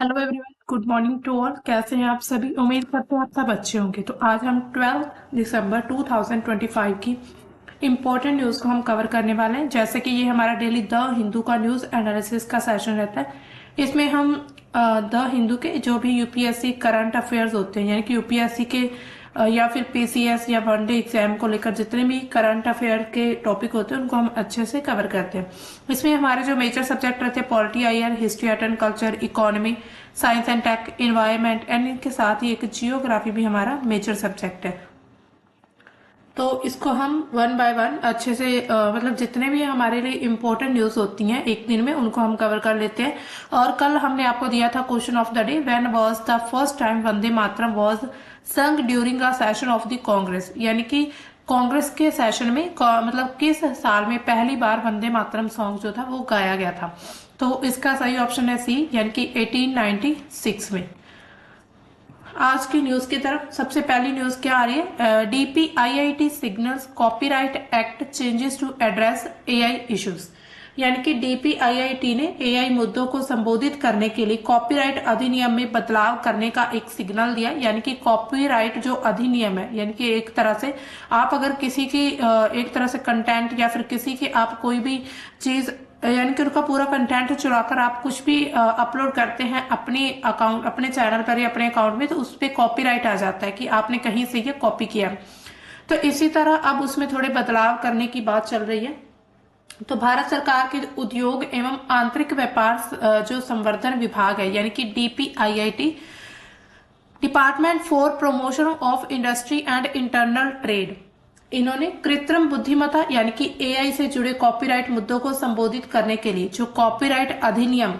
Hello everyone, good morning to all. कैसे हैं आप सभी? उम्मीद करते हैं आप सब अच्छे होंगे। तो आज हम 12 दिसंबर 2025 की इम्पोर्टेंट न्यूज़ को हम कवर करने वाले हैं। जैसे कि ये हमारा डेली द हिंदू का न्यूज़ एनालिसिस का सेशन रहता है। इसमें हम द हिंदू के जो भी यूपीएससी करंट अफेयर्स होते हैं, यानी कि यूपीएससी के या फिर पीसीएस या वनडे एग्जाम को लेकर जितने भी करंट अफेयर के टॉपिक होते हैं उनको हम अच्छे से कवर करते हैं। इसमें हमारे जो मेजर सब्जेक्ट रहते हैं polity IR, history art and culture, economy, science and tech, environment and इनके साथ ही एक जियोग्राफी भी हमारा मेजर सब्जेक्ट है। तो इसको हम वन बाय वन अच्छे से मतलब जितने भी हमारे लिए इम्पोर्टेंट न्यूज होती हैं एक दिन में उनको हम कवर कर लेते हैं। और कल हमने आपको दिया था question of the day, when was the first time Vande Mataram was sung during a session of the Congress, यानी कि कांग्रेस के सेशन में मतलब किस साल में पहली बार वंदे मातरम सॉन्ग जो था वो गाया गया था। तो इसका सही ऑप्शन है सी, यानी कि 1896 में। आज की न्यूज की तरफ सबसे पहली न्यूज क्या आ रही है? DPIIT signals copyright act changes to address AI issues, यानी कि डीपीआईआईटी ने एआई मुद्दों को संबोधित करने के लिए कॉपीराइट अधिनियम में बदलाव करने का एक सिग्नल दिया। यानी कि कॉपीराइट जो अधिनियम है, यानी कि एक तरह से आप अगर किसी की एक तरह से कंटेंट या फिर किसी की आप कोई भी चीज, यानी कि उनका पूरा कंटेंट चुराकर आप कुछ भी अपलोड करते हैं अपनी अकाउंट, अपने चैनल पर या अपने अकाउंट में, तो उस पर कॉपीराइट आ जाता है कि आपने कहीं से ये कॉपी किया। तो इसी तरह अब उसमें थोड़े बदलाव करने की बात चल रही है। तो भारत सरकार के उद्योग एवं आंतरिक व्यापार जो संवर्धन विभाग है, यानी कि DPIIT, department for promotion of industry and internal trade, इन्होंने कृत्रिम बुद्धिमत्ता यानी कि एआई से जुड़े कॉपीराइट मुद्दों को संबोधित करने के लिए जो कॉपीराइट अधिनियम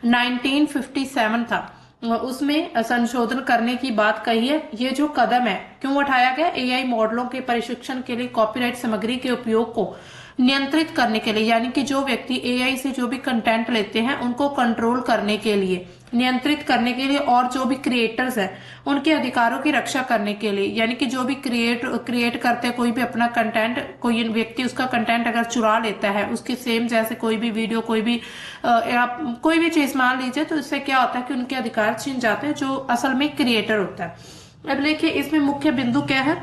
1957 था उसमें संशोधन करने की बात कही है। ये जो कदम है क्यों उठाया गया? एआई मॉडलों के प्रशिक्षण के लिए कॉपीराइट सामग्री के उपयोग को नियंत्रित करने के लिए, यानी कि जो व्यक्ति एआई से जो भी कंटेंट लेते हैं उनको कंट्रोल करने के लिए, नियंत्रित करने के लिए, और जो भी क्रिएटर्स हैं उनके अधिकारों की रक्षा करने के लिए, यानी कि जो भी क्रिएट करते हैं कोई भी अपना कंटेंट, कोई व्यक्ति उसका कंटेंट अगर चुरा लेता है उसकी सेम जैसे कोई भी वीडियो, कोई भी आप कोई भी चीज मान लीजिए, तो इससे क्या होता है कि उनके अधिकार छीन जाते हैं जो असल में क्रिएटर होता है। अब देखिए इसमें मुख्य बिंदु क्या है।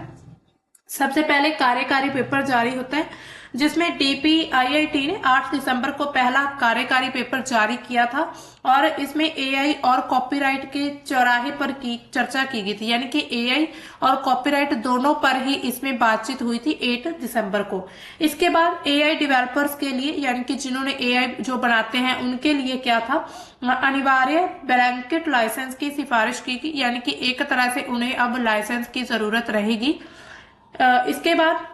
सबसे पहले कार्यकारी पेपर जारी होता है जिसमें डीपीआईआईटी ने 8 दिसंबर को पहला कार्यकारी पेपर जारी किया था और इसमें एआई और कॉपीराइट के चौराहे पर की चर्चा की गई थी, यानी कि एआई और कॉपीराइट दोनों पर ही इसमें बातचीत हुई थी 8 दिसंबर को। इसके बाद एआई डेवलपर्स के लिए, यानी कि जिन्होंने एआई जो बनाते हैं उनके लिए क्या था, अनिवार्य ब्लैंकेट लाइसेंस की सिफारिश की गई, यानी कि एक तरह से उन्हें अब लाइसेंस की जरूरत रहेगी। इसके बाद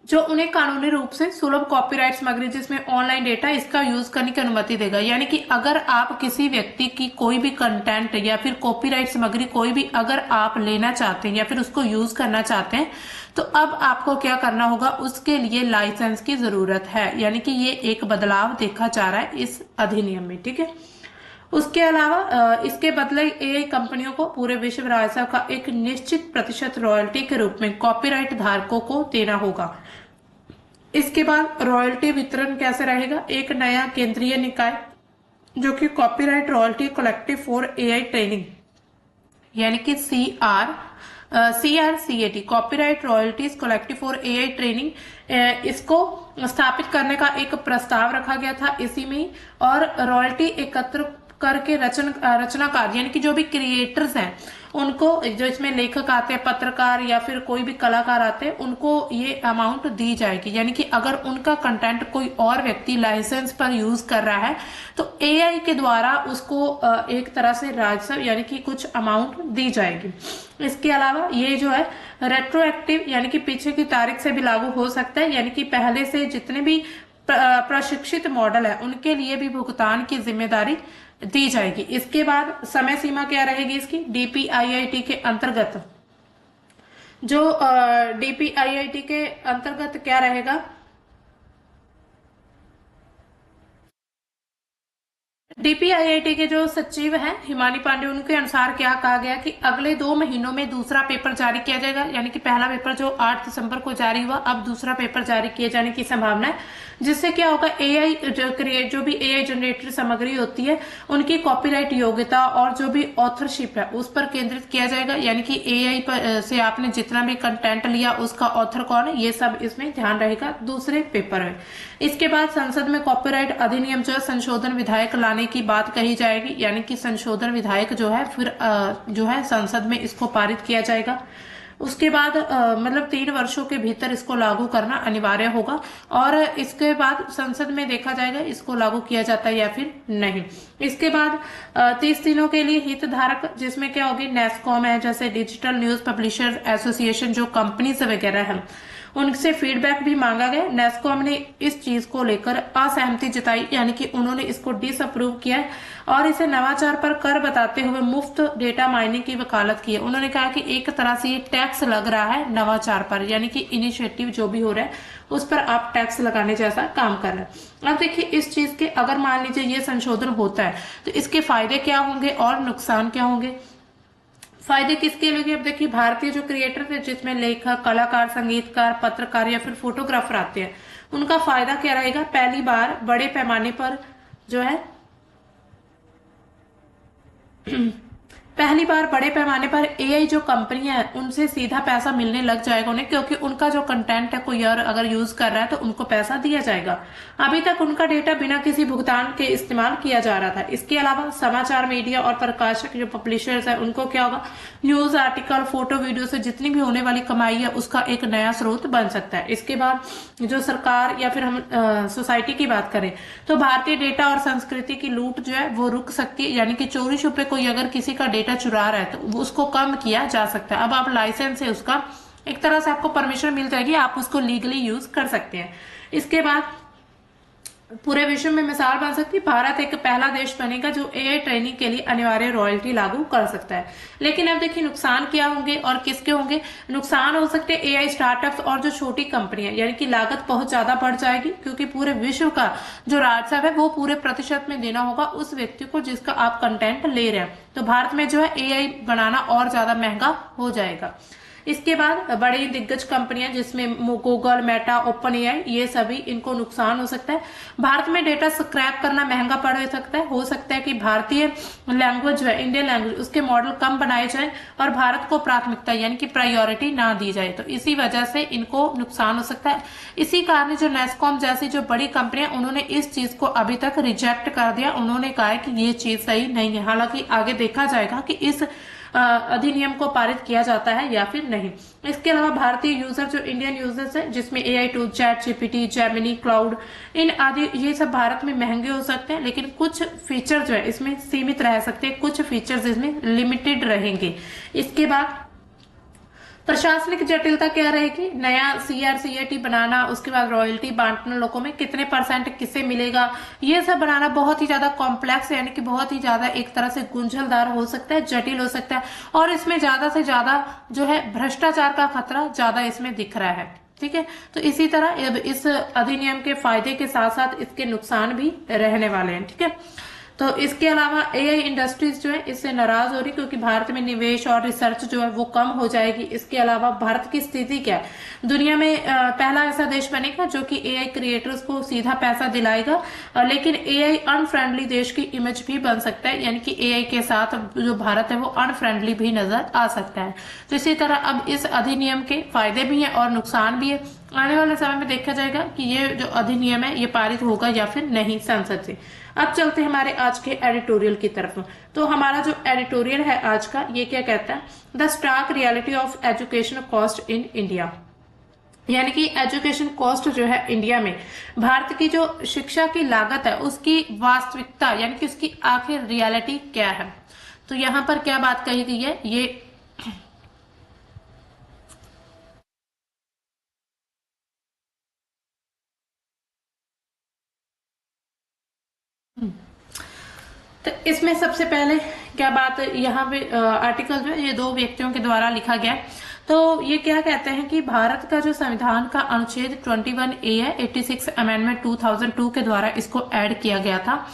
जो उन्हें कानूनी रूप से सुलभ कॉपीराइट सामग्री जिसमें ऑनलाइन डेटा इसका यूज करने की अनुमति देगा, यानी कि अगर आप किसी व्यक्ति की कोई भी कंटेंट या फिर कॉपीराइट सामग्री कोई भी अगर आप लेना चाहते हैं या फिर उसको यूज करना चाहते हैं तो अब आपको क्या करना होगा, उसके लिए लाइसेंस की जरूरत है। यानी कि ये एक बदलाव देखा जा रहा है इस अधिनियम में, ठीक है। उसके अलावा इसके बदले एआई कंपनियों को पूरे विश्व राजस्व का एक निश्चित प्रतिशत रॉयल्टी के रूप में कॉपीराइट धारकों को देना होगा। इसके बाद रॉयल्टी वितरण कैसे रहेगा? एक नया केंद्रीय निकाय जो कि copyright royalty collective for AI training, यानी कि CRCAT, copyright royalties collective for AI training, इसको स्थापित करने का एक प्रस्ताव रखा गया था इसी में ही। और रॉयल्टी एकत्र करके रचनाकार यानी कि जो भी क्रिएटर्स हैं उनको, जो इसमें लेखक आते हैं, पत्रकार या फिर कोई भी कलाकार आते हैं, उनको ये अमाउंट दी जाएगी। यानी कि अगर उनका कंटेंट कोई और व्यक्ति लाइसेंस पर यूज कर रहा है तो एआई के द्वारा उसको एक तरह से राजस्व यानी कि कुछ अमाउंट दी जाएगी। इसके अलावा ये जो है रेट्रोएक्टिव यानी कि पीछे की तारीख से भी लागू हो सकता है, यानी कि पहले से जितने भी प्रशिक्षित मॉडल है उनके लिए भी भुगतान की जिम्मेदारी दी जाएगी। इसके बाद समय सीमा क्या रहेगी इसकी? डीपीआईआईटी के अंतर्गत जो डीपीआईआईटी के अंतर्गत क्या रहेगा, डीपीआईआईटी के जो सचिव हैं हिमानी पांडे, उनके अनुसार क्या कहा गया कि अगले 2 महीनों में दूसरा पेपर जारी किया जाएगा। यानी कि पहला पेपर जो 8 दिसंबर को जारी हुआ, अब दूसरा पेपर जारी किए जाने की संभावना है, जिससे क्या होगा, एआई जो भी एआई जनरेटेड सामग्री होती है उनकी कॉपीराइट योग्यता और जो भी ऑथरशिप है उस पर केंद्रित किया जाएगा। यानी कि एआई से आपने जितना भी कंटेंट लिया उसका ऑथर कौन है, ये सब इसमें ध्यान रहेगा दूसरे पेपर में। इसके बाद संसद में कॉपीराइट अधिनियम जो है संशोधन विधायक लाने की बात कही जाएगी। यानी कि संशोधन विधायक जो है फिर जो है संसद में इसको पारित किया जाएगा। उसके बाद मतलब 3 वर्षों के भीतर इसको लागू करना अनिवार्य होगा और इसके बाद संसद में देखा जाएगा इसको लागू किया जाता है या फिर नहीं। इसके बाद 30 दिनों के लिए हितधारक, जिसमें क्या होगी, नेस्कॉम है, जैसे डिजिटल न्यूज पब्लिशर्स एसोसिएशन, जो कंपनीज वगैरह है, उनसे फीडबैक भी मांगा गया। नेस्कॉम ने इस चीज को लेकर असहमति जताई, यानी कि उन्होंने इसको डिसअप्रूव किया है और इसे नवाचार पर कर बताते हुए मुफ्त डेटा माइनिंग की वकालत की है। उन्होंने कहा कि एक तरह से ये टैक्स लग रहा है नवाचार पर, यानी कि इनिशिएटिव जो भी हो रहा है उस पर आप टैक्स लगाने जैसा काम कर रहे हैं। अब देखिए इस चीज के अगर मान लीजिए ये संशोधन होता है तो इसके फायदे क्या होंगे और नुकसान क्या होंगे। फायदे किसके लिए, अब देखिए भारतीय जो क्रिएटर थे, जिसमें लेखक, कलाकार, संगीतकार, पत्रकार या फिर फोटोग्राफर आते हैं, उनका फायदा क्या रहेगा। पहली बार बड़े पैमाने पर जो है पहली बार बड़े पैमाने पर एआई जो कंपनियां हैं उनसे सीधा पैसा मिलने लग जाएगा उन्हें, क्योंकि उनका जो कंटेंट है कोई और अगर यूज कर रहा है तो उनको पैसा दिया जाएगा। अभी तक उनका डेटा बिना किसी भुगतान के इस्तेमाल किया जा रहा था। इसके अलावा समाचार मीडिया और प्रकाशक जो पब्लिशर्स है उनको क्या होगा, न्यूज आर्टिकल, फोटो, वीडियो से जितनी भी होने वाली कमाई है उसका एक नया स्रोत बन सकता है। इसके बाद जो सरकार या फिर हम सोसाइटी की बात करें तो भारतीय डेटा और संस्कृति की लूट जो है वो रुक सकती है। यानी कि चोरी छुपे कोई अगर किसी का डेटा चुरा रहा है तो उसको कम किया जा सकता है। अब आप लाइसेंस है उसका, एक तरह से आपको परमिशन मिल जाएगी, आप उसको लीगली यूज कर सकते हैं। इसके बाद पूरे विश्व में मिसाल बन सकती है, भारत एक पहला देश बनेगा जो एआई ट्रेनिंग के लिए अनिवार्य रॉयल्टी लागू कर सकता है। लेकिन अब देखिए नुकसान क्या होंगे और किसके होंगे। नुकसान हो सकते हैं एआई स्टार्टअप्स और जो छोटी कंपनियां, यानी कि लागत बहुत ज्यादा बढ़ जाएगी, क्योंकि पूरे विश्व का जो राजस्व है वो पूरे प्रतिशत में देना होगा उस व्यक्ति को जिसका आप कंटेंट ले रहे हैं। तो भारत में जो है एआई बनाना और ज्यादा महंगा हो जाएगा। इसके बाद बड़ी दिग्गज कंपनियां जिसमें गूगल, मेटा, ओपन एआई, ये सभी, इनको नुकसान हो सकता है। भारत में डेटा स्क्रैप करना महंगा पड़ सकता है। हो सकता है कि भारतीय लैंग्वेज है, इंडियन लैंग्वेज, उसके मॉडल कम बनाए जाए और भारत को प्राथमिकता यानी कि प्रायोरिटी ना दी जाए, तो इसी वजह से इनको नुकसान हो सकता है। इसी कारण जो नेस्कॉम जैसी जो बड़ी कंपनियां, उन्होंने इस चीज को अभी तक रिजेक्ट कर दिया। उन्होंने कहा है कि ये चीज सही नहीं है। हालांकि आगे देखा जाएगा कि इस अधिनियम को पारित किया जाता है या फिर नहीं। इसके अलावा भारतीय यूजर जो इंडियन यूजर्स है, जिसमें AI tool, ChatGPT, Gemini, Claude, इन आदि, ये सब भारत में महंगे हो सकते हैं, लेकिन कुछ फीचर जो है इसमें सीमित रह सकते हैं, कुछ फीचर्स इसमें लिमिटेड रहेंगे। इसके बाद प्रशासनिक जटिलता क्या रहेगी, नया सीआरसीएटी बनाना, उसके बाद रॉयल्टी बांटना, लोगों में कितने % किसे मिलेगा, ये सब बनाना बहुत ही ज्यादा कॉम्प्लेक्स, यानी कि बहुत ही ज्यादा एक तरह से गुंझलदार हो सकता है, जटिल हो सकता है, और इसमें ज्यादा से ज्यादा जो है भ्रष्टाचार का खतरा ज्यादा इसमें दिख रहा है। ठीक है, तो इसी तरह अब इस अधिनियम के फायदे के साथ साथ इसके नुकसान भी रहने वाले हैं। ठीक है, तो इसके अलावा एआई इंडस्ट्रीज जो है इससे नाराज हो रही, क्योंकि भारत में निवेश और रिसर्च जो है वो कम हो जाएगी। इसके अलावा भारत की स्थिति क्या है, दुनिया में पहला ऐसा देश बनेगा जो कि एआई क्रिएटर्स को सीधा पैसा दिलाएगा, लेकिन एआई अनफ्रेंडली देश की इमेज भी बन सकता है, यानी कि एआई के साथ जो भारत है वो अनफ्रेंडली भी नजर आ सकता है। तो इसी तरह अब इस अधिनियम के फायदे भी हैं और नुकसान भी है। आने वाले समय में देखा जाएगा कि ये जो अधिनियम है ये पारित होगा या फिर नहीं संसद से। अब चलते हैं हमारे आज के एडिटोरियल की तरफ। तो हमारा जो एडिटोरियल है आज का, ये क्या कहता है, the stark reality of education cost in India, यानी कि एजुकेशन कॉस्ट जो है इंडिया में, भारत की जो शिक्षा की लागत है उसकी वास्तविकता यानी कि उसकी आखिर रियलिटी क्या है। तो यहाँ पर क्या बात कही गई है, ये तो इसमें सबसे पहले क्या बात, यहाँ पे आर्टिकल जो है ये 2 व्यक्तियों के द्वारा लिखा गया है। तो ये क्या कहते हैं कि भारत का जो संविधान का अनुच्छेद 21A है, 86 अमेंडमेंट 2002 के द्वारा इसको ऐड किया गया था।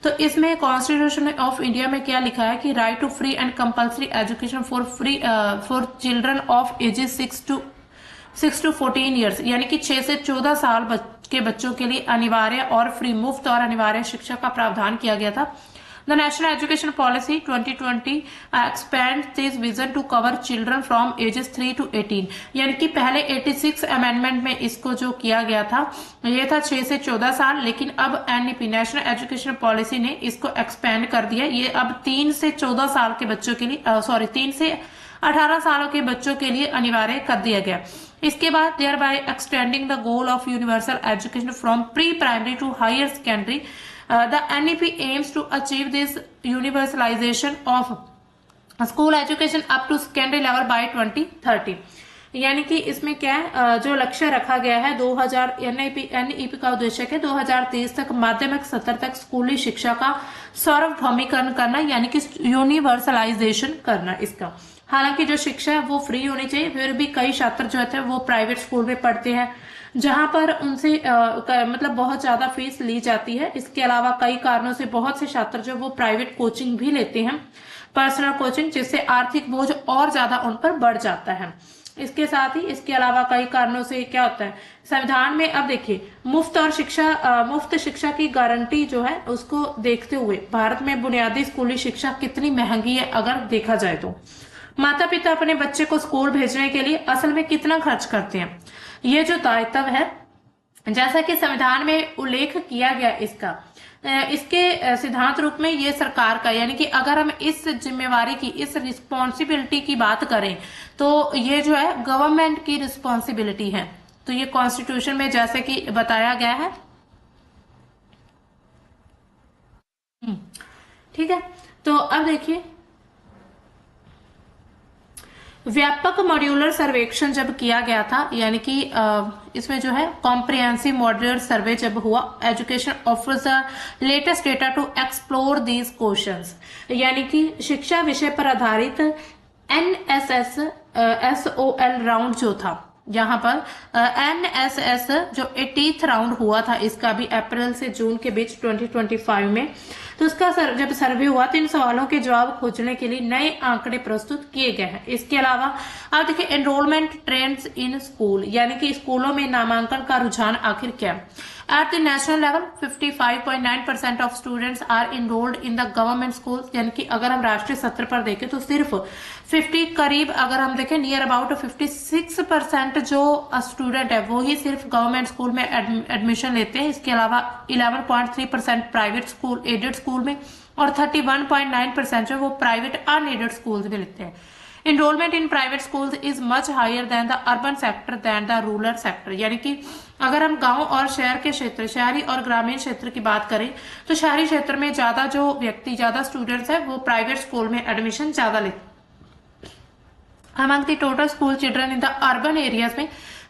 तो इसमें कॉन्स्टिट्यूशन ऑफ इंडिया में क्या लिखा है कि right to free and compulsory education for children of ages 6 to 14 years, यानी कि 6 से 14 साल के बच्चों के लिए अनिवार्य और फ्री, मुफ्त और अनिवार्य शिक्षा का प्रावधान किया गया था। The national education policy 2020 expand this vision to cover children from ages 3 to 18, यानी कि पहले 86 अमेंडमेंट में इसको जो किया गया था ये था 6 से 14 साल, लेकिन अब एनईपी नेशनल एजुकेशन पॉलिसी ने इसको एक्सपेंड कर दिया। ये अब 3 से 14 साल के बच्चों के लिए 3 से 18 सालों के बच्चों के लिए अनिवार्य कर दिया गया। इसके बाद thereby extending the goal of universal education from pre primary to higher secondary, the NEP aims to achieve this universalization of school education up to secondary level by 2030। यानी कि इसमें क्या है, जो लक्ष्य रखा गया है 2000 NEP का उद्देश्य है 2030 तक माध्यमिक स्तर तक स्कूली शिक्षा का सार्वभौमिकरण करना, यानी कि यूनिवर्सलाइजेशन करना इसका। हालांकि जो शिक्षा है वो फ्री होनी चाहिए, फिर भी कई छात्र जो है वो प्राइवेट स्कूल में पढ़ते हैं जहां पर उनसे मतलब बहुत ज्यादा फीस ली जाती है। इसके अलावा कई कारणों से बहुत से छात्र जो वो प्राइवेट कोचिंग भी लेते हैं, पर्सनल कोचिंग, जिससे आर्थिक बोझ और ज्यादा उन पर बढ़ जाता है। इसके साथ ही इसके अलावा कई कारणों से क्या होता है, संविधान में अब देखिए मुफ्त शिक्षा की गारंटी जो है उसको देखते हुए भारत में बुनियादी स्कूली शिक्षा कितनी महंगी है अगर देखा जाए तो। माता पिता अपने बच्चे को स्कूल भेजने के लिए असल में कितना खर्च करते हैं, ये जो दायित्व है जैसा कि संविधान में उल्लेख किया गया इसके सिद्धांत रूप में ये सरकार का, यानी कि अगर हम इस जिम्मेवारी की, इस रिस्पॉन्सिबिलिटी की बात करें तो ये जो है गवर्नमेंट की रिस्पॉन्सिबिलिटी है। तो ये कॉन्स्टिट्यूशन में जैसे कि बताया गया है, ठीक है। तो अब देखिए व्यापक मॉड्यूलर सर्वेक्षण जब किया गया था, यानी कि इसमें जो है कॉम्प्रिहेंसिव मॉड्यूलर सर्वे जब हुआ, education offers the latest data to explore these questions, यानी कि शिक्षा विषय पर आधारित NSS-SOL राउंड जो था, यहाँ पर NSS जो 80th राउंड हुआ था, इसका भी अप्रैल से जून के बीच 2025 में, तो उसका जब सर्वे हुआ तो इन सवालों के जवाब खोजने के लिए नए आंकड़े प्रस्तुत किए गए हैं। इसके अलावा आप देखिए एनरोलमेंट ट्रेंड्स इन स्कूल, यानी कि स्कूलों में नामांकन का रुझान आखिर क्या है। At the national level 55.9% of students are enrolled in the government school, यानी कि अगर हम राष्ट्रीय स्तर पर देखें तो सिर्फ 50 करीब, अगर हम देखें नियर अबाउट 56% जो स्टूडेंट है वो ही सिर्फ गवर्नमेंट स्कूल में एडमिशन लेते हैं। इसके अलावा 11.3% प्राइवेट स्कूल एडेड स्कूल में और 31.9% जो वो प्राइवेट अनएडेड स्कूल में लेते हैं। Enrollment in private schools is much higher than the urban sector than the rural sector, यानी कि अगर हम गांव और शहर के क्षेत्र, शहरी और ग्रामीण क्षेत्र की बात करें तो शहरी क्षेत्र में ज्यादा जो व्यक्ति, ज्यादा स्टूडेंट्स है वो प्राइवेट स्कूल में एडमिशन ज्यादा लेते हैं। Among the total school children in the urban areas में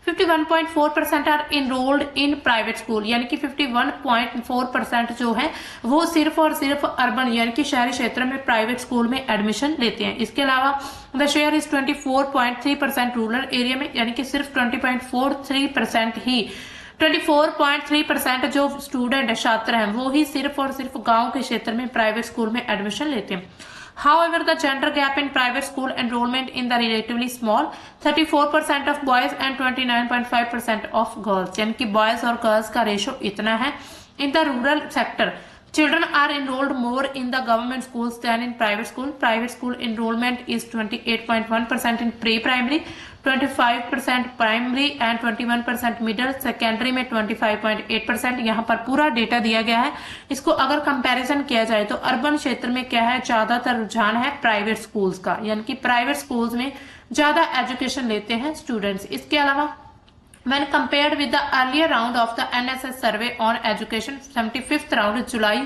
51.4% are enrolled in private school, यानी कि 51.4% जो है वो सिर्फ और सिर्फ अर्बन यानी कि शहरी क्षेत्र में प्राइवेट स्कूल में एडमिशन लेते हैं। इसके अलावा the share is 24.3% rural area में, यानी कि सिर्फ 20.43% ही 24.3% जो स्टूडेंट छात्र हैं वो ही सिर्फ और सिर्फ गांव के क्षेत्र में प्राइवेट स्कूल में एडमिशन लेते हैं। However, the gender gap in private school enrollment in the relatively small 34% of boys and 29.5% of girls, यानी कि boys और girls का रेशो इतना है। In the rural sector, children are enrolled more in the government schools than in private school. Private school enrollment is 28.1% in pre-primary, 25% primary and 21% middle, secondary में 25.8%। यहाँ पर पूरा डेटा दिया गया है। इसको अगर कंपैरिजन किया जाए तो अर्बन क्षेत्र में क्या है, ज्यादातर रुझान है प्राइवेट स्कूल्स का, यानी कि प्राइवेट स्कूल्स में ज्यादा एजुकेशन लेते हैं स्टूडेंट्स। इसके अलावा when compared with the earlier round of the NSS survey on education 75th round जुलाई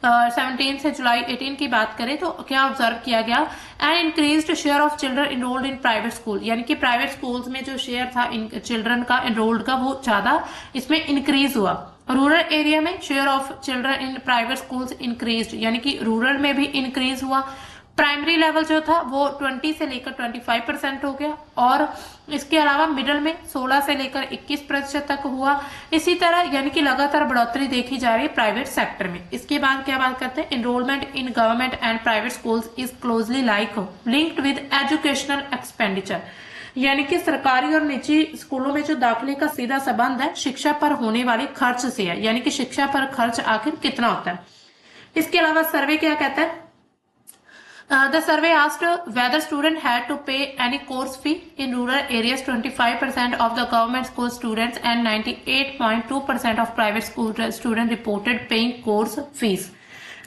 17 से जुलाई 18 की बात करें तो क्या ऑब्जर्व किया गया, and increased share of children enrolled in private school, यानी कि प्राइवेट स्कूल्स में जो शेयर था इन चिल्ड्रन का इनरोल्ड का वो ज्यादा इसमें इंक्रीज हुआ। रूरल एरिया में share of children in private schools increased, यानी कि रूरल में भी इंक्रीज हुआ, प्राइमरी लेवल जो था वो 20 से लेकर 25% हो गया, और इसके अलावा मिडिल में 16 से लेकर 21% तक हुआ। इसी तरह यानी कि लगातार बढ़ोतरी देखी जा रही है प्राइवेट सेक्टर में। इसके बाद क्या बात करते हैं, enrolment in government and private schools is closely linked with educational expenditure, यानी कि सरकारी और निजी स्कूलों में जो दाखिले का सीधा संबंध है शिक्षा पर होने वाले खर्च से है, यानी कि शिक्षा पर खर्च आखिर कितना होता है। इसके अलावा सर्वे क्या कहता है, the survey asked whether student had to pay any course fee in rural areas. 25% of the government school students and 98.2% of private school students reported paying course fees.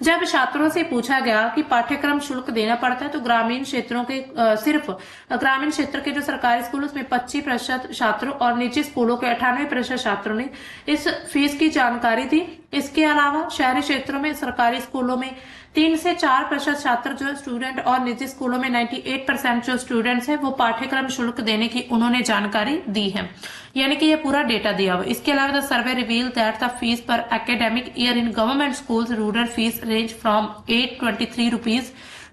जब छात्रों से पूछा गया कि पाठ्यक्रम शुल्क देना पड़ता है तो ग्रामीण क्षेत्रों के सिर्फ ग्रामीण क्षेत्र के जो सरकारी स्कूल उसमें 25% छात्रों और निजी स्कूलों के 98% छात्रों ने इस फीस की जानकारी दी। इसके अलावा शहरी क्षेत्रों में सरकारी स्कूलों में 3 से 4% छात्र जो स्टूडेंट और निजी स्कूलों में 98% जो स्टूडेंट्स हैं वो पाठ्यक्रम शुल्क देने की उन्होंने जानकारी दी है, यानी कि ये पूरा डेटा दिया हुआ। इसके अलावा the survey reveal that the fees per academic year in government schools rural fees range from 823 rupees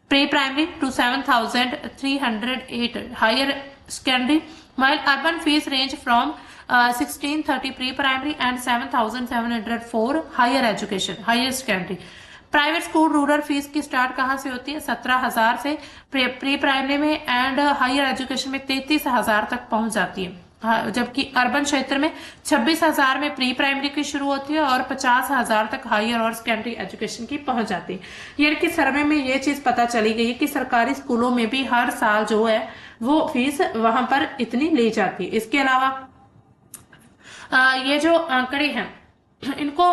pre primary to 7,308 higher secondary, while urban fees range from 1630 pre-primary and 7,704 higher secondary. Private school rural fees की start कहाँ से होती है, 17,000 से pre primary में and higher education में 33,000 तक पहुंच जाती है, जबकि अर्बन क्षेत्र में 26,000 में प्री प्राइमरी की शुरू होती है और 50,000 तक हायर और सेकेंडरी एजुकेशन की पहुंच जाती है। यानी कि सर्वे में ये चीज पता चली गई है कि सरकारी स्कूलों में भी हर साल जो है वो फीस वहां पर इतनी ली जाती है। इसके अलावा ये जो आंकड़े हैं इनको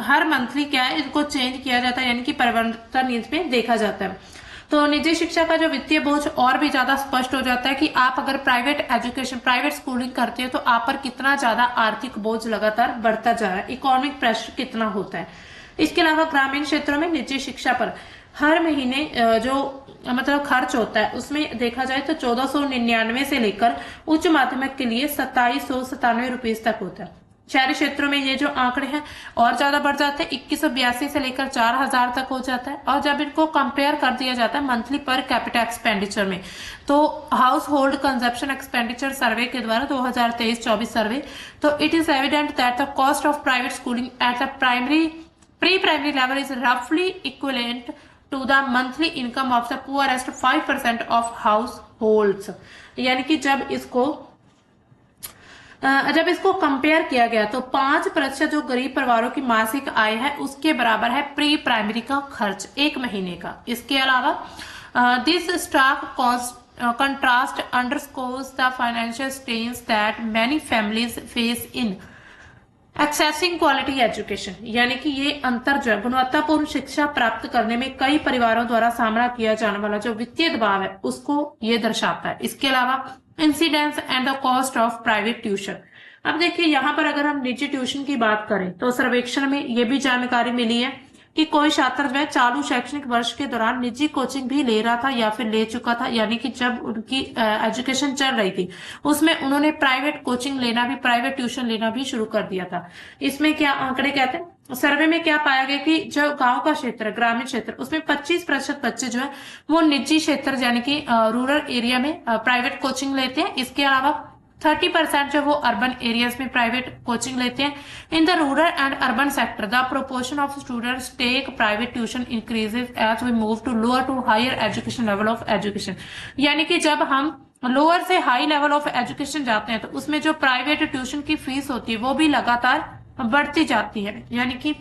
हर मंथली क्या है इनको चेंज किया जाता है, यानी कि परिवर्तन इसमें देखा जाता है। तो निजी शिक्षा का जो वित्तीय बोझ और भी ज्यादा स्पष्ट हो जाता है कि आप अगर प्राइवेट एजुकेशन प्राइवेट स्कूलिंग करते हो तो आप पर कितना ज्यादा आर्थिक बोझ लगातार बढ़ता जा रहा है, इकोनॉमिक प्रेशर कितना होता है। इसके अलावा ग्रामीण क्षेत्रों में निजी शिक्षा पर हर महीने जो मतलब खर्च होता है उसमें देखा जाए तो 1499 से लेकर उच्च माध्यमिक के लिए 2797 रुपीज तक होता है। शहरी क्षेत्रों में ये जो आंकड़े हैं और ज्यादा बढ़ जाते हैं, 2182 से लेकर 4000 तक हो जाता है। और जब इनको कंपेयर कर दिया जाता है मंथली पर कैपिटा एक्सपेंडिचर में, तो household consumption expenditure survey के द्वारा 2023-24 सर्वे, तो it is evident that the cost of private schooling at the pre primary level is रफली equivalent to the monthly income of the poorest 5% of households, यानी कि जब इसको compare किया गया तो 5% जो गरीब परिवारों की मासिक आय है उसके बराबर है प्री प्राइमरी का खर्च एक महीने का। इसके अलावा this stark contrast underscores the financial strains that many families face in accessing quality education, यानी कि ये अंतर जो है गुणवत्तापूर्ण शिक्षा प्राप्त करने में कई परिवारों द्वारा सामना किया जाने वाला जो वित्तीय दबाव है उसको ये दर्शाता है। इसके अलावा incidence and the cost of private tuition. अब देखिए यहाँ पर अगर हम निजी ट्यूशन की बात करें तो सर्वेक्षण में ये भी जानकारी मिली है कि कोई छात्र जो है चालू शैक्षणिक वर्ष के दौरान निजी कोचिंग भी ले रहा था या फिर ले चुका था, यानी कि जब उनकी एजुकेशन चल रही थी उसमें उन्होंने प्राइवेट कोचिंग लेना भी प्राइवेट ट्यूशन लेना भी शुरू कर दिया था। इसमें क्या आंकड़े कहते हैं, सर्वे में क्या पाया गया कि जो गांव का क्षेत्र ग्रामीण क्षेत्र उसमें 25% बच्चे जो है वो निजी क्षेत्र यानी कि रूरल एरिया में प्राइवेट कोचिंग लेते हैं। इसके अलावा 30% जो वो अर्बन एरियाज में प्राइवेट कोचिंग लेते हैं। In the rural and urban sector the proportion of students take private tuition increases as we move to lower to higher education level of education, यानी कि जब हम लोअर से हाई लेवल ऑफ एजुकेशन जाते हैं तो उसमें जो प्राइवेट ट्यूशन की फीस होती है वो भी लगातार बढ़ती जाती है। यानी कि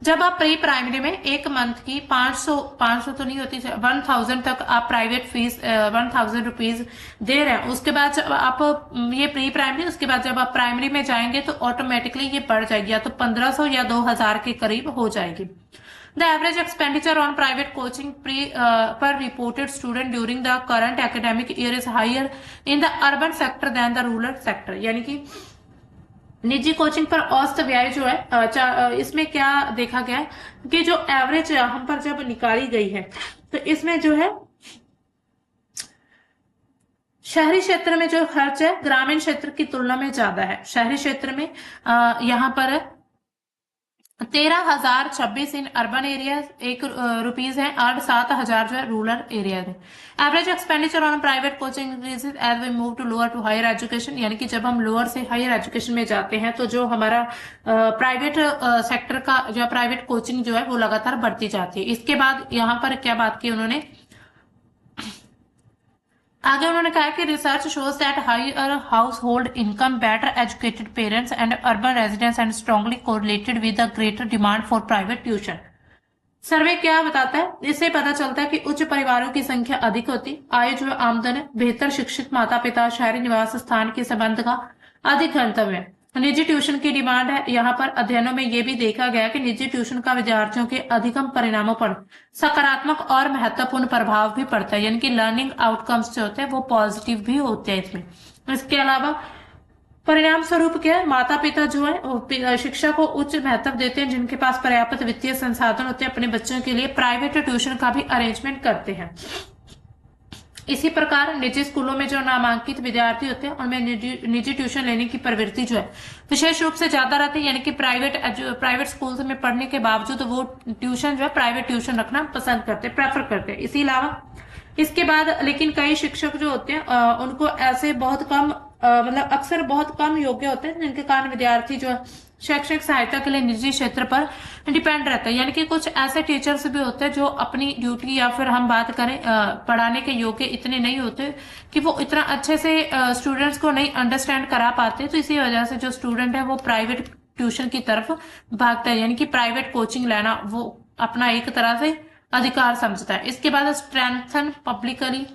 जब आप प्री प्राइमरी में एक मंथ की 500 तो नहीं होती 1000 तक आप प्राइवेट फीस 1000 रुपीज दे रहे हैं, उसके बाद जब आप ये प्री प्राइमरी उसके बाद जब आप प्राइमरी में जाएंगे तो ऑटोमेटिकली ये बढ़ जाएगी, या तो 1500 या 2000 के करीब हो जाएगी। The average expenditure on private coaching per reported student during the current academic year is higher in the urban sector than the rural sector, यानी कि निजी कोचिंग पर औसत व्यय जो है इसमें क्या देखा गया है कि जो एवरेज हम पर जब निकाली गई है तो इसमें जो है शहरी क्षेत्र में जो खर्च है ग्रामीण क्षेत्र की तुलना में ज्यादा है। शहरी क्षेत्र में यहाँ पर 13,026 इन अर्बन एरिया, एक रुपीज है, और 7,000 जो है रूरल एरिया में। Average expenditure on private coaching increases as we move to lower to higher education, यानी कि जब हम लोअर से हायर एजुकेशन में जाते हैं तो जो हमारा प्राइवेट सेक्टर का जो प्राइवेट कोचिंग जो है वो लगातार बढ़ती जाती है। इसके बाद यहाँ पर क्या बात की उन्होंने, आगे उन्होंने कहा कि research shows that higher household income, better educated parents and urban residents and strongly correlated with the greater demand for private tuition. Survey क्या बताता है, इससे पता चलता है कि उच्च परिवारों की संख्या अधिक होती, आय जो आमदन है, बेहतर शिक्षित माता पिता, शहरी निवास स्थान के संबंध का अधिक गंतव्य है, निजी ट्यूशन की डिमांड है। यहाँ पर अध्ययनों में ये भी देखा गया कि निजी ट्यूशन का विद्यार्थियों के अधिकतम परिणामों पर सकारात्मक और महत्वपूर्ण प्रभाव भी पड़ता है, यानी कि लर्निंग आउटकम्स जो होते हैं वो पॉजिटिव भी होते हैं इसमें। इसके अलावा परिणाम स्वरूप क्या है, माता पिता जो है शिक्षा को उच्च महत्व देते हैं, जिनके पास पर्याप्त वित्तीय संसाधन होते हैं अपने बच्चों के लिए प्राइवेट ट्यूशन का भी अरेंजमेंट करते हैं। इसी प्रकार निजी स्कूलों में जो नामांकित विद्यार्थी होते हैं उनमें निजी ट्यूशन लेने की प्रवृत्ति जो है विशेष रूप से ज्यादा रहती है, यानी कि प्राइवेट स्कूल में पढ़ने के बावजूद वो ट्यूशन जो है प्राइवेट ट्यूशन रखना पसंद करते हैं, प्रेफर करते हैं। इसी अलावा इसके बाद लेकिन कई शिक्षक जो होते हैं उनको ऐसे बहुत कम मतलब अक्सर बहुत कम योग्य होते हैं, जिनके कारण विद्यार्थी जो है शैक्षणिक सहायता के लिए निजी क्षेत्र पर डिपेंड रहता है। यानी कि कुछ ऐसे टीचर्स भी होते हैं जो अपनी ड्यूटी या फिर हम बात करें पढ़ाने के योग्य इतने नहीं होते कि वो इतना अच्छे से स्टूडेंट्स को नहीं अंडरस्टैंड करा पाते, तो इसी वजह से जो स्टूडेंट है वो प्राइवेट ट्यूशन की तरफ भागता है, यानी कि प्राइवेट कोचिंग लेना वो अपना एक तरह से अधिकार समझता है। इसके बाद स्ट्रेंथन पब्लिकली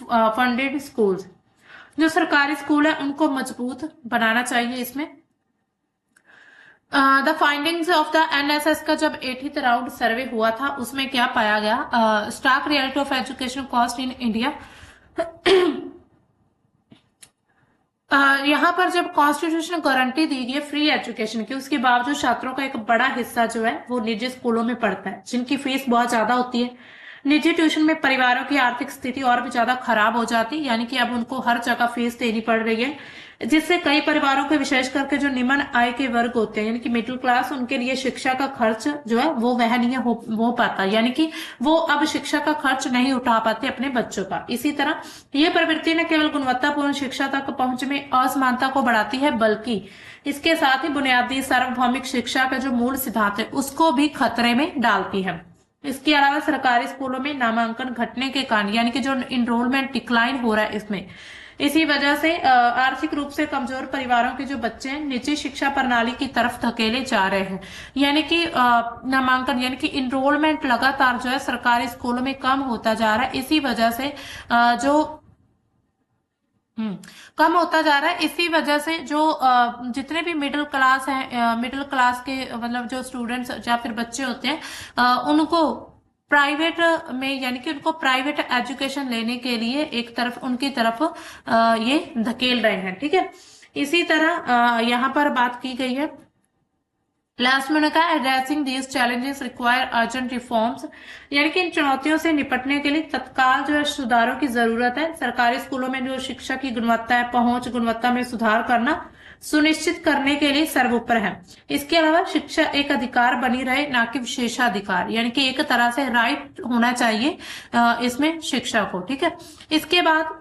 फंडेड स्कूल्स, जो सरकारी स्कूल है उनको मजबूत बनाना चाहिए। इसमें the findings of the NSS का जब 80th राउंड सर्वे हुआ था उसमें क्या पाया गया, stark reality of education cost in India. यहाँ पर जब कॉन्स्टिट्यूशन गारंटी दी गई है फ्री एजुकेशन की, उसके बावजूद छात्रों का एक बड़ा हिस्सा जो है वो निजी स्कूलों में पढ़ता है, जिनकी फीस बहुत ज्यादा होती है। निजी ट्यूशन में परिवारों की आर्थिक स्थिति और भी ज्यादा खराब हो जाती है, यानी कि अब उनको हर जगह फीस देनी पड़ रही है, जिससे कई परिवारों के विशेष करके जो निम्न आय के वर्ग होते हैं यानी कि मिडिल क्लास, उनके लिए शिक्षा का खर्च जो है वो वह नहीं हो पाता, यानी कि वो अब शिक्षा का खर्च नहीं उठा पाते अपने बच्चों का। इसी तरह ये प्रवृत्ति न केवल गुणवत्तापूर्ण शिक्षा तक पहुंच में असमानता को बढ़ाती है, बल्कि इसके साथ ही बुनियादी सार्वभौमिक शिक्षा का जो मूल सिद्धांत है उसको भी खतरे में डालती है। इसके अलावा सरकारी स्कूलों में नामांकन घटने के कारण, यानी कि जो इनरोलमेंट डिक्लाइन हो रहा है इसमें, इसी वजह से आर्थिक रूप से कमजोर परिवारों के जो बच्चे हैं निजी शिक्षा प्रणाली की तरफ धकेले जा रहे हैं, यानी कि नामांकन यानी कि इनरोलमेंट लगातार जो है सरकारी स्कूलों में कम होता जा रहा है। इसी वजह से जो कम होता जा रहा है, इसी वजह से जो जितने भी मिडिल क्लास हैं, मिडिल क्लास के मतलब जो स्टूडेंट्स या फिर बच्चे होते हैं उनको प्राइवेट में यानी कि उनको प्राइवेट एजुकेशन लेने के लिए एक तरफ उनकी तरफ ये धकेल रहे हैं। ठीक है, इसी तरह यहाँ पर बात की गई है लास्ट में कहा addressing these challenges require urgent reforms, यानी कि इन चुनौतियों से निपटने के लिए तत्काल जो है सुधारों की जरूरत है। सरकारी स्कूलों में जो शिक्षा की गुणवत्ता है, पहुंच गुणवत्ता में सुधार करना सुनिश्चित करने के लिए सर्वोपरि है। इसके अलावा शिक्षा एक अधिकार बनी रहे, ना कि विशेषाधिकार, यानी कि एक तरह से राइट होना चाहिए इसमें शिक्षा को। ठीक है, इसके बाद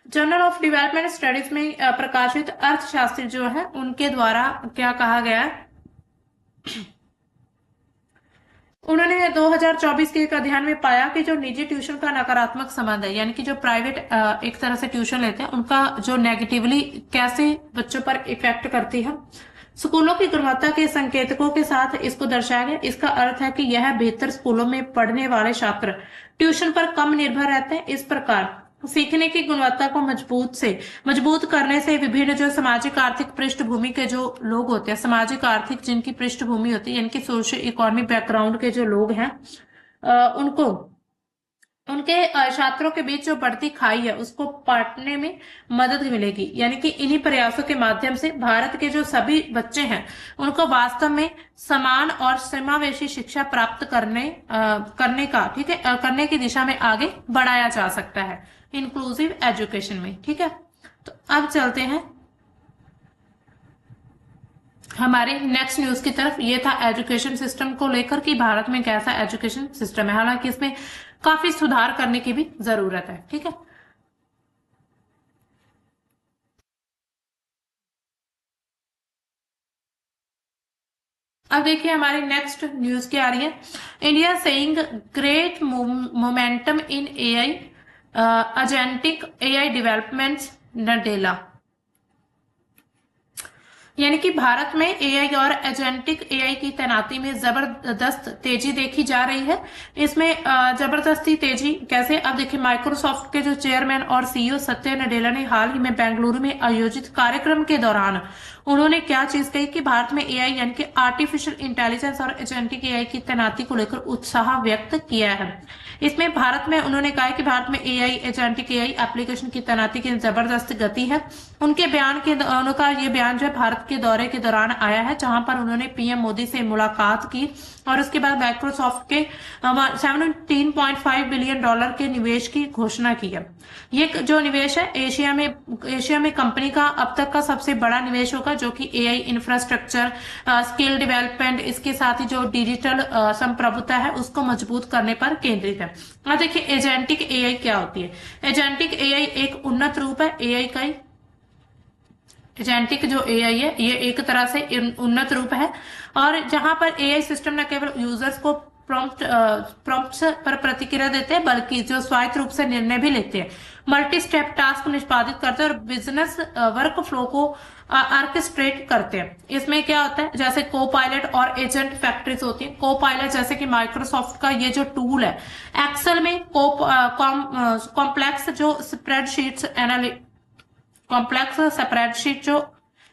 जर्नल ऑफ डेवलपमेंट स्टडीज में प्रकाशित अर्थशास्त्री जो है उनके द्वारा क्या कहा गया, उन्होंने 2024 के एक अध्ययन में पाया कि जो निजी ट्यूशन का नकारात्मक संबंध है, यानी कि जो प्राइवेट एक तरह से ट्यूशन लेते हैं उनका जो नेगेटिवली कैसे बच्चों पर इफेक्ट करती है, स्कूलों की गुणवत्ता के संकेतकों के साथ इसको दर्शाया गया। इसका अर्थ है कि यह बेहतर स्कूलों में पढ़ने वाले छात्र ट्यूशन पर कम निर्भर रहते हैं। इस प्रकार सीखने की गुणवत्ता को मजबूत करने से विभिन्न जो सामाजिक आर्थिक पृष्ठभूमि के जो लोग होते हैं, सामाजिक आर्थिक जिनकी पृष्ठभूमि होती है यानी कि सोशल इकोनॉमिक बैकग्राउंड के जो लोग हैं उनको उनके छात्रों के बीच जो बढ़ती खाई है उसको पाटने में मदद मिलेगी। यानी कि इन्हीं प्रयासों के माध्यम से भारत के जो सभी बच्चे हैं उनको वास्तव में समान और समावेशी शिक्षा प्राप्त करने की दिशा में आगे बढ़ाया जा सकता है इंक्लूसिव एजुकेशन में। ठीक है, तो अब चलते हैं हमारे नेक्स्ट न्यूज की तरफ। ये था एजुकेशन सिस्टम को लेकर कि भारत में कैसा एजुकेशन सिस्टम है, हालांकि इसमें काफी सुधार करने की भी जरूरत है। ठीक है, अब देखिए हमारी नेक्स्ट न्यूज क्या आ रही है। इंडिया सेइंग ग्रेट मोमेंटम इन AI, agentic AI developments, Nadella. यानी कि भारत में एआई और एजेंटिक एआई की तैनाती में जबरदस्त तेजी देखी जा रही है। इसमें जबरदस्ती तेजी कैसे, अब देखिए माइक्रोसॉफ्ट के जो चेयरमैन और सीईओ सत्या नडेला ने हाल ही में बेंगलुरु में आयोजित कार्यक्रम के दौरान उन्होंने क्या चीज कही कि भारत में एआई यानी कि आर्टिफिशियल इंटेलिजेंस और एजेंटिक एआई की तैनाती को लेकर उत्साह व्यक्त किया है। इसमें भारत में उन्होंने कहा कि भारत में एआई एजेंटिक एआई एप्लीकेशन की तैनाती की जबरदस्त गति है। उनके बयान के उनका ये बयान जो है भारत के दौरे के दौरान आया है, जहां पर उन्होंने पीएम मोदी से मुलाकात की और उसके बाद माइक्रोसॉफ्ट के 17.5 बिलियन डॉलर के निवेश की घोषणा की है। ये जो निवेश है एशिया में कंपनी का अब तक का सबसे बड़ा निवेश होगा, जो कि एआई इंफ्रास्ट्रक्चर, स्किल डेवलपमेंट, इसके साथ ही जो डिजिटल संप्रभुता है उसको मजबूत करने पर केंद्रित है। अब देखिए एजेंटिक एआई क्या होती है। एजेंटिक एआई एक उन्नत रूप है एआई का। एजेंटिक जो एआई है ये एक तरह से उन्नत रूप है, और जहां पर एआई सिस्टम न केवल यूजर्स को प्रॉम्प्ट्स पर प्रतिक्रिया देते हैं, बल्कि जो स्वायत्त रूप से निर्णय भी लेते हैं, मल्टी स्टेप टास्क निष्पादित करते हैं और बिजनेस वर्क फ्लो को ऑर्केस्ट्रेट करते हैं। इसमें क्या होता है, जैसे को पायलट और एजेंट फैक्ट्रीज होती है। को पायलट जैसे कि माइक्रोसॉफ्ट का ये जो टूल है, एक्सेल में कॉम्प्लेक्स जो स्प्रेडशीट जो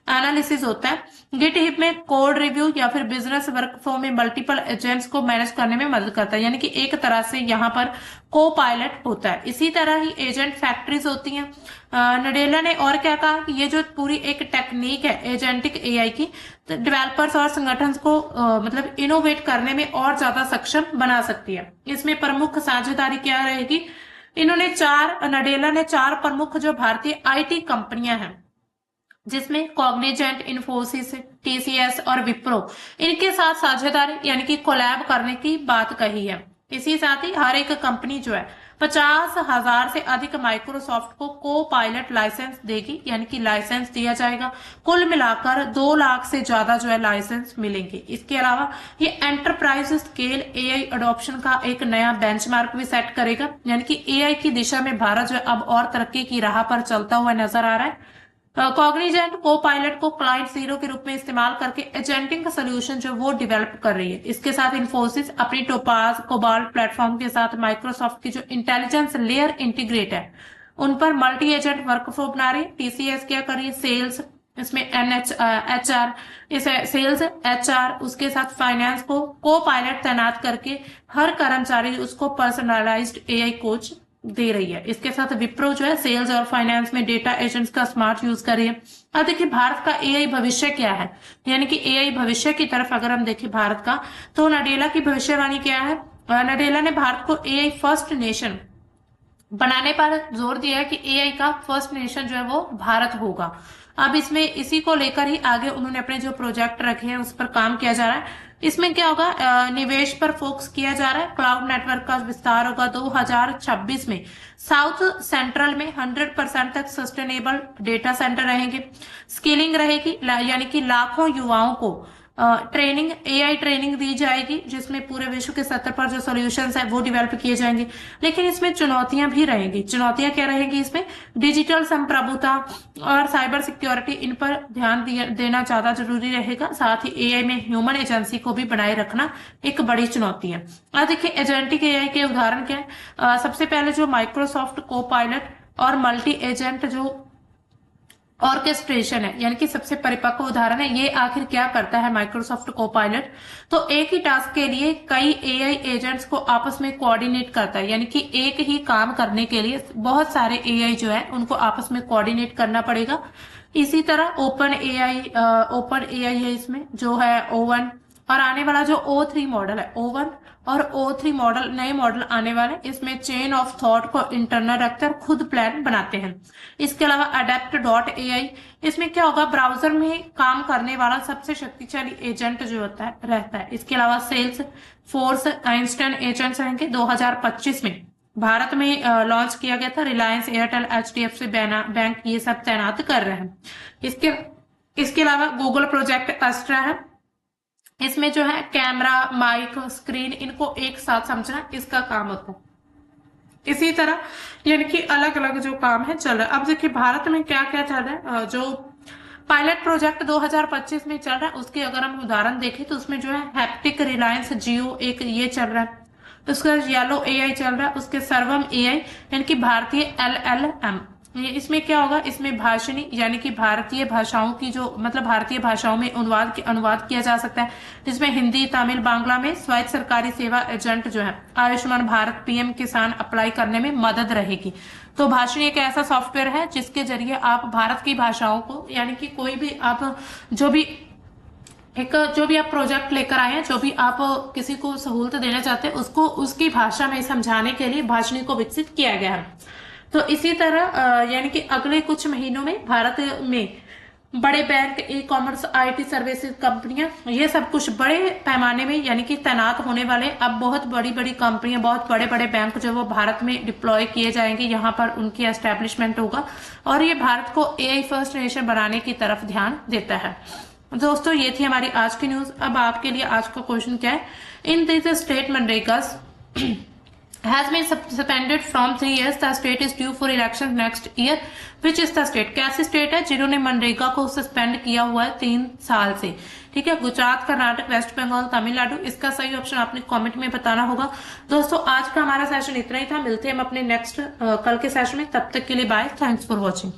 एनालिसिस होता है, गिट हिप में कोड रिव्यू या फिर बिजनेस वर्कफ्लो में मल्टीपल एजेंट्स को मैनेज करने में मदद करता है। यानी कि एक तरह से यहाँ पर को पायलट होता है। इसी तरह ही एजेंट फैक्ट्रीज होती हैं। नडेला ने और क्या कहा कि ये जो पूरी एक टेक्निक है एजेंटिक एआई की, तो डेवलपर्स और संगठन को मतलब इनोवेट करने में और ज्यादा सक्षम बना सकती है। इसमें प्रमुख साझेदारी क्या रहेगी, नडेला ने 4 प्रमुख जो भारतीय आईटी कंपनियां हैं, जिसमें कॉग्निजेंट, इन्फोसिस, टीसीएस और विप्रो, इनके साथ साझेदारी यानी कि कोलैब करने की बात कही है। इसी साथ ही हर एक कंपनी जो है 50,000 से अधिक माइक्रोसॉफ्ट को पायलट लाइसेंस देगी, यानी कि लाइसेंस दिया जाएगा। कुल मिलाकर 2 लाख से ज्यादा जो है लाइसेंस मिलेंगे। इसके अलावा ये एंटरप्राइज स्केल एआई अडॉप्शन का एक नया बेंचमार्क भी सेट करेगा, यानी कि एआई की दिशा में भारत जो है अब और तरक्की की राह पर चलता हुआ नजर आ रहा है। कॉग्निजेंट को पायलट को क्लाइंट 0 के रूप में इस्तेमाल करके एजेंटिंग का सोल्यूशन जो वो डेवलप कर रही है। इसके साथ इन्फोसिस अपनी टोपाज कोबाल्ट प्लेटफॉर्म के साथ माइक्रोसॉफ्ट की जो इंटेलिजेंस लेयर इंटीग्रेट है उन पर मल्टी एजेंट वर्कफ्लो बना रही है। टीसीएस क्या कर रही है, सेल्स, इसमें एचआर, इस सेल्स एचआर, उसके साथ फाइनेंस को पायलट तैनात करके हर कर्मचारी उसको पर्सनलाइज्ड एआई कोच दे रही है। इसके साथ विप्रो जो है सेल्स और फाइनेंस में डेटा एजेंट्स का स्मार्ट यूज कर रही है। अब देखिए भारत का एआई भविष्य क्या है, यानी कि एआई भविष्य की तरफ अगर हम देखें भारत का, तो नडेला की भविष्यवाणी क्या है। नडेला ने भारत को एआई फर्स्ट नेशन बनाने पर जोर दिया है कि एआई का फर्स्ट नेशन जो है वो भारत होगा। अब इसमें इसी को लेकर ही आगे उन्होंने अपने जो प्रोजेक्ट रखे हैं उस पर काम किया जा रहा है। इसमें क्या होगा, निवेश पर फोकस किया जा रहा है। क्लाउड नेटवर्क का विस्तार होगा 2026 में। साउथ सेंट्रल में 100% तक सस्टेनेबल डेटा सेंटर रहेंगे। स्किलिंग रहेगी, यानी कि लाखों युवाओं को ट्रेनिंग, एआई ट्रेनिंग दी जाएगी, जिसमें पूरे विश्व के स्तर पर जो सॉल्यूशंस है वो डेवलप किए जाएंगे। लेकिन इसमें चुनौतियां भी रहेंगी। चुनौतियां क्या रहेंगी इसमें, डिजिटल संप्रभुता और साइबर सिक्योरिटी, इन पर ध्यान देना ज्यादा जरूरी रहेगा। साथ ही एआई में ह्यूमन एजेंसी को भी बनाए रखना एक बड़ी चुनौती है। अब देखिए एजेंटिक एआई के उदाहरण क्या है। सबसे पहले जो माइक्रोसॉफ्ट को पायलट और मल्टी एजेंट जो ऑर्केस्ट्रेशन है, यानी कि सबसे परिपक्व उदाहरण है। ये आखिर क्या करता है माइक्रोसॉफ्ट कोपायलट, तो एक ही टास्क के लिए कई एआई एजेंट्स को आपस में कोऑर्डिनेट करता है, यानी कि एक ही काम करने के लिए बहुत सारे एआई जो है उनको आपस में कोऑर्डिनेट करना पड़ेगा। इसी तरह ओपन एआई है, इसमें जो है ओवन और आने वाला जो O3 मॉडल है, O1 और O3 मॉडल, नए मॉडल आने वाले, इसमें चेन ऑफ थॉट को इंटरनल रखकर खुद प्लान बनाते हैं। इसके अलावा Adapt.ai, इसमें क्या होगा, ब्राउजर में काम करने वाला सबसे शक्तिशाली एजेंट जो होता है रहता है। इसके अलावा सेल्स फोर्स इंस्टेंट एजेंट्स रहेंगे 2025 में भारत में लॉन्च किया गया था। रिलायंस, एयरटेल, HDFC बैंक ये सब तैनात कर रहे हैं। इसके अलावा गूगल प्रोजेक्ट अस्ट्रा है, इसमें जो है कैमरा, माइक, स्क्रीन, इनको एक साथ समझना इसका काम होता है। इसी तरह यानी कि अलग अलग जो काम है चल रहा है। अब देखिए भारत में क्या क्या चल रहा है, जो पायलट प्रोजेक्ट 2025 में चल रहा है उसके अगर हम उदाहरण देखें तो उसमें जो है हैप्टिक, रिलायंस जियो एक ये चल रहा है, उसका येलो AI चल रहा है, उसके सर्वम AI यानी कि भारतीय LLM। ये इसमें क्या होगा, इसमें भाषणी यानी कि भारतीय भाषाओं की जो मतलब भारतीय भाषाओं में अनुवाद किया जा सकता है, जिसमें हिंदी, तमिल, बांग्ला में स्वायत्त सरकारी सेवा एजेंट जो है आयुष्मान भारत, PM किसान अप्लाई करने में मदद रहेगी। तो भाषणी एक ऐसा सॉफ्टवेयर है जिसके जरिए आप भारत की भाषाओं को यानी कि कोई भी आप जो भी आप प्रोजेक्ट लेकर आए हैं, जो भी आप किसी को सहूलत देना चाहते हैं उसको उसकी भाषा में समझाने के लिए भाषणी को विकसित किया गया है। तो इसी तरह यानी कि अगले कुछ महीनों में भारत में बड़े बैंक, ई-कॉमर्स, IT सर्विसेज कंपनियां, ये सब कुछ बड़े पैमाने में यानी कि तैनात होने वाले। अब बहुत बड़ी बड़ी कंपनियां, बहुत बड़े बड़े बैंक जो वो भारत में डिप्लॉय किए जाएंगे, यहाँ पर उनकी एस्टेब्लिशमेंट होगा और ये भारत को AI फर्स्ट नेशन बनाने की तरफ ध्यान देता है। दोस्तों ये थी हमारी आज की न्यूज। अब आपके लिए आज का क्वेश्चन क्या है, in this state MNREGA has been suspended from 3 years. The state is due for election next year. Which is the state? कैसी स्टेट है जिन्होंने मनरेगा को सस्पेंड किया हुआ है 3 साल से? ठीक है, गुजरात, कर्नाटक, वेस्ट बंगाल, तमिलनाडु। इसका सही ऑप्शन आपने कमेंट में बताना होगा। दोस्तों आज का हमारा सेशन इतना ही था, मिलते हैं हम अपने नेक्स्ट कल के सेशन में। तब तक के लिए बाय, थैंक्स फॉर वॉचिंग।